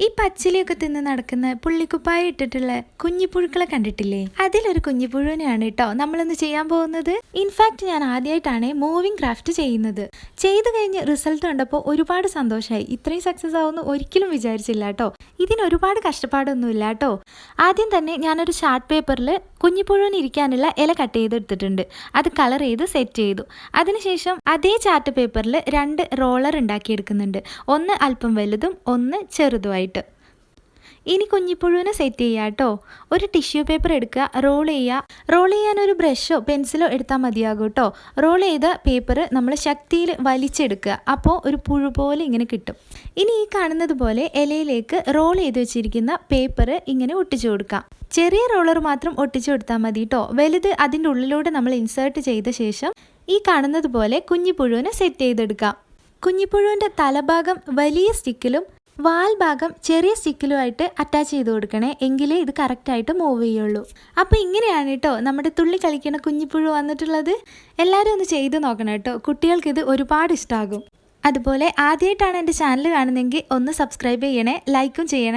ഈ പച്ചിലയൊക്കെ തിന്ന് നടക്കുന്ന പുള്ളിക്കുപ്പായ ഇട്ടിട്ടുള്ള കുഞ്ഞിപ്പുഴുക്കളെ കണ്ടിട്ടില്ലേ? അതിലൊരു കുഞ്ഞിപ്പുഴുവിനെയാണ് കേട്ടോ നമ്മളിന്ന് ചെയ്യാൻ പോകുന്നത്. ഇൻഫാക്ട് ഞാൻ ആദ്യമായിട്ടാണ് മൂവിങ് ക്രാഫ്റ്റ് ചെയ്യുന്നത്. ചെയ്തു കഴിഞ്ഞ് റിസൾട്ട് കണ്ടപ്പോൾ ഒരുപാട് സന്തോഷമായി. ഇത്രയും സക്സസ് ആവുമെന്ന് ഒരിക്കലും വിചാരിച്ചില്ല കേട്ടോ. ഇതിന് ഒരുപാട് കഷ്ടപ്പാടൊന്നുമില്ല കേട്ടോ. ആദ്യം തന്നെ ഞാനൊരു ചാർട്ട് പേപ്പറിൽ കുഞ്ഞിപ്പുഴുവിന് ഇരിക്കാനുള്ള ഇല കട്ട് ചെയ്തെടുത്തിട്ടുണ്ട്. അത് കളർ ചെയ്ത് സെറ്റ് ചെയ്തു. അതിനുശേഷം അതേ ചാർട്ട് പേപ്പറിൽ 2 റോളർ ഉണ്ടാക്കിയെടുക്കുന്നുണ്ട്. ഒന്ന് അല്പം വലുതും ഒന്ന് ചെറുതുമായിട്ട്. ഇനി കുഞ്ഞിപ്പുഴുവിനെ സെറ്റ് ചെയ്യുക കേട്ടോ. ഒരു ടിഷ്യൂ പേപ്പർ എടുക്കുക, റോൾ ചെയ്യുക. റോൾ ചെയ്യാൻ ഒരു ബ്രഷോ പെൻസിലോ എടുത്താൽ മതിയാകും കേട്ടോ. റോൾ ചെയ്ത പേപ്പർ നമ്മൾ ശക്തിയിൽ വലിച്ചെടുക്കുക. അപ്പോൾ ഒരു പുഴു പോലെ ഇങ്ങനെ കിട്ടും. ഇനി ഈ കാണുന്നത് പോലെ ഇലയിലേക്ക് റോൾ ചെയ്ത് വെച്ചിരിക്കുന്ന പേപ്പർ ഇങ്ങനെ ഒട്ടിച്ചു കൊടുക്കാം. ചെറിയ റോളർ മാത്രം ഒട്ടിച്ചു കൊടുത്താൽ മതി കേട്ടോ. വലുത് അതിൻ്റെ ഉള്ളിലൂടെ നമ്മൾ ഇൻസേർട്ട് ചെയ്ത ശേഷം ഈ കാണുന്നത് പോലെ കുഞ്ഞിപ്പുഴുവിനെ സെറ്റ് ചെയ്തെടുക്കാം. കുഞ്ഞിപ്പുഴുവിൻ്റെ തലഭാഗം വലിയ സ്റ്റിക്കിലും വാൽ ഭാഗം ചെറിയ സ്റ്റിക്കിലുമായിട്ട് അറ്റാച്ച് ചെയ്ത് കൊടുക്കണേ, എങ്കിലേ ഇത് കറക്റ്റായിട്ട് മൂവ് ചെയ്യുള്ളൂ. അപ്പോൾ ഇങ്ങനെയാണ് കേട്ടോ നമ്മുടെ തുള്ളി കളിക്കുന്ന കുഞ്ഞിപ്പുഴു വന്നിട്ടുള്ളത്. എല്ലാവരും ഒന്ന് ചെയ്ത് നോക്കണം കേട്ടോ. കുട്ടികൾക്ക് ഇത് ഒരുപാട് ഇഷ്ടമാകും. അതുപോലെ ആദ്യമായിട്ടാണ് എൻ്റെ ചാനൽ കാണുന്നതെങ്കിൽ ഒന്ന് സബ്സ്ക്രൈബ് ചെയ്യണേ, ലൈക്കും ചെയ്യണേ.